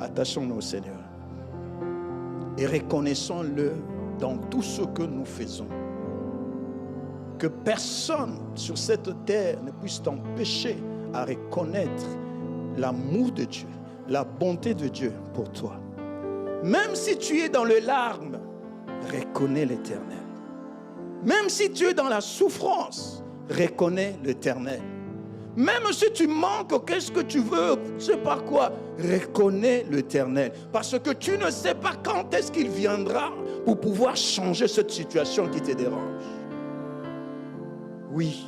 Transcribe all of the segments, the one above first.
Attachons-nous au Seigneur et reconnaissons-le dans tout ce que nous faisons. Que personne sur cette terre ne puisse t'empêcher à reconnaître l'amour de Dieu, la bonté de Dieu pour toi. Même si tu es dans les larmes, reconnais l'Éternel. Même si tu es dans la souffrance, reconnais l'Éternel. Même si tu manques, qu'est-ce que tu veux, je ne sais pas quoi, reconnais l'Éternel. Parce que tu ne sais pas quand est-ce qu'il viendra pour pouvoir changer cette situation qui te dérange. Oui,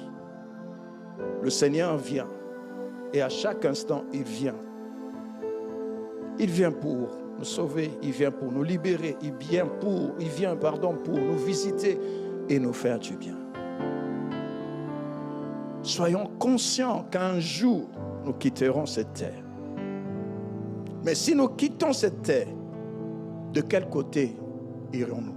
le Seigneur vient. Et à chaque instant, il vient. Il vient pour nous sauver, il vient pour nous libérer, il vient pour nous visiter et nous faire du bien. Soyons conscients qu'un jour, nous quitterons cette terre. Mais si nous quittons cette terre, de quel côté irons-nous?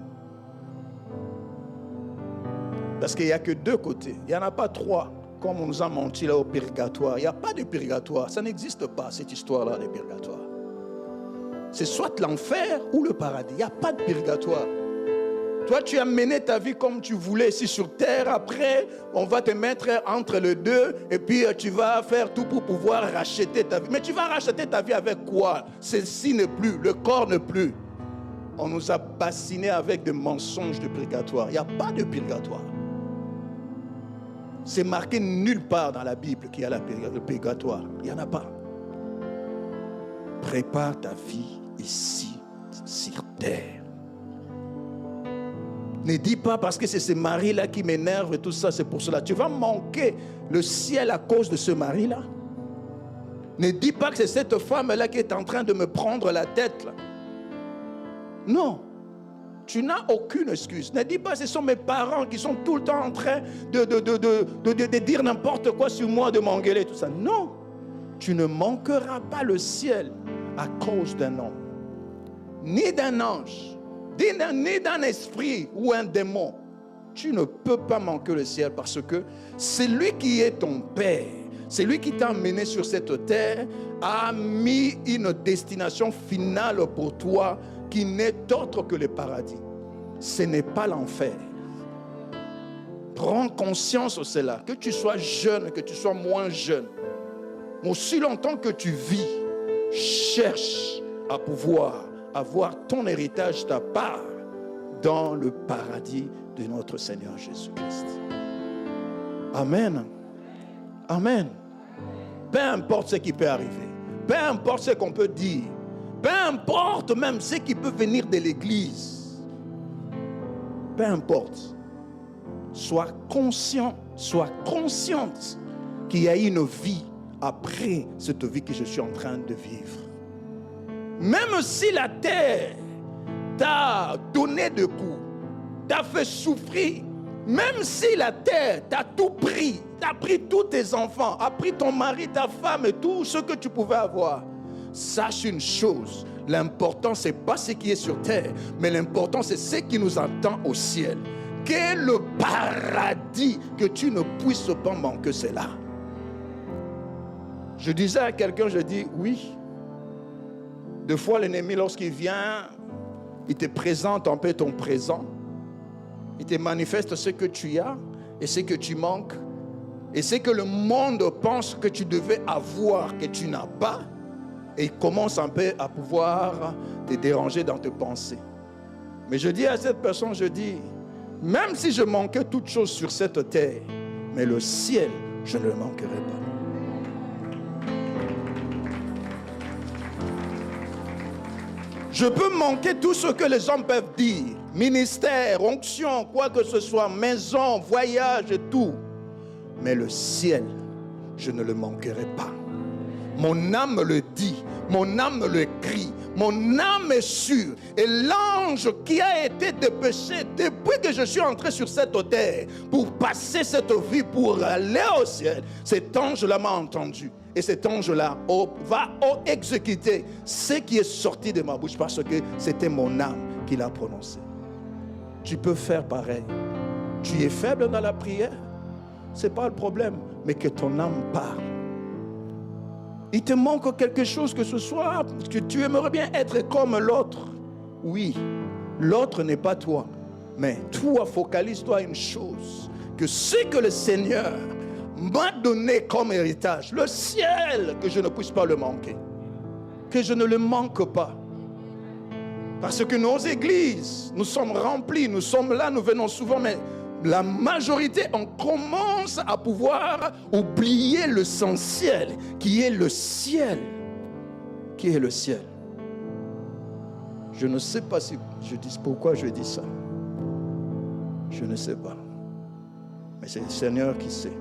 Parce qu'il n'y a que deux côtés. Il n'y en a pas trois, comme on nous a menti là au purgatoire. Il n'y a pas de purgatoire. Ça n'existe pas, cette histoire-là de purgatoire. C'est soit l'enfer ou le paradis. Il n'y a pas de purgatoire. Toi, tu as mené ta vie comme tu voulais ici sur terre. Après, on va te mettre entre les deux. Et puis, tu vas faire tout pour pouvoir racheter ta vie. Mais tu vas racheter ta vie avec quoi? Celle-ci n'est plus, le corps n'est plus. On nous a bassinés avec des mensonges de purgatoire. Il n'y a pas de purgatoire. C'est marqué nulle part dans la Bible qu'il y a le purgatoire. Il n'y en a pas. Prépare ta vie ici, sur terre. Ne dis pas parce que c'est ce mari-là qui m'énerve et tout ça, c'est pour cela. Tu vas manquer le ciel à cause de ce mari-là. Ne dis pas que c'est cette femme-là qui est en train de me prendre la tête. Là. Non. Tu n'as aucune excuse. Ne dis pas que ce sont mes parents qui sont tout le temps en train de dire n'importe quoi sur moi, de m'engueuler, tout ça. Non. Tu ne manqueras pas le ciel à cause d'un homme, ni d'un ange, ni d'un esprit ou un démon. Tu ne peux pas manquer le ciel parce que c'est lui qui est ton Père. C'est lui qui t'a amené sur cette terre, a mis une destination finale pour toi qui n'est autre que le paradis. Ce n'est pas l'enfer. Prends conscience de cela. Que tu sois jeune, que tu sois moins jeune. Aussi longtemps que tu vis, cherche à pouvoir avoir ton héritage, ta part dans le paradis de notre Seigneur Jésus-Christ. Amen. Amen. Peu importe ce qui peut arriver, peu importe ce qu'on peut dire, peu importe même ce qui peut venir de l'église, peu importe, sois conscient, sois consciente qu'il y a une vie après cette vie que je suis en train de vivre. Même si la terre t'a donné de coups, t'a fait souffrir, même si la terre t'a tout pris, t'a pris tous tes enfants, a pris ton mari, ta femme et tout ce que tu pouvais avoir, sache une chose, l'important c'est pas ce qui est sur terre, mais l'important c'est ce qui nous attend au ciel. Quel le paradis que tu ne puisses pas manquer cela. Je disais à quelqu'un, je dis oui. Des fois l'ennemi lorsqu'il vient, il te présente un peu ton présent. Il te manifeste ce que tu as et ce que tu manques. Et ce que le monde pense que tu devais avoir, que tu n'as pas. Et il commence un peu à pouvoir te déranger dans tes pensées. Mais je dis à cette personne, je dis, même si je manquais toutes choses sur cette terre, mais le ciel, je ne le manquerai pas. Je peux manquer tout ce que les hommes peuvent dire. Ministère, onction, quoi que ce soit, maison, voyage et tout. Mais le ciel, je ne le manquerai pas. Mon âme le dit, mon âme le crie, mon âme est sûre. Et l'ange qui a été dépêché depuis que je suis entré sur cette terre pour passer cette vie, pour aller au ciel, cet ange-là m'a entendu. Et cet ange-là va exécuter ce qui est sorti de ma bouche parce que c'était mon âme qui l'a prononcé. Tu peux faire pareil. Tu es faible dans la prière, ce n'est pas le problème, mais que ton âme parle. Il te manque quelque chose que ce soit, que tu aimerais bien être comme l'autre. Oui, l'autre n'est pas toi. Mais toi, focalise-toi une chose. Que ce que le Seigneur m'a donné comme héritage, le ciel, que je ne puisse pas le manquer. Que je ne le manque pas. Parce que nos églises, nous sommes remplis, nous sommes là, nous venons souvent, mais la majorité, on commence à pouvoir oublier l'essentiel, qui est le ciel. Qui est le ciel. Je ne sais pas si je dis pourquoi je dis ça. Je ne sais pas. Mais c'est le Seigneur qui sait.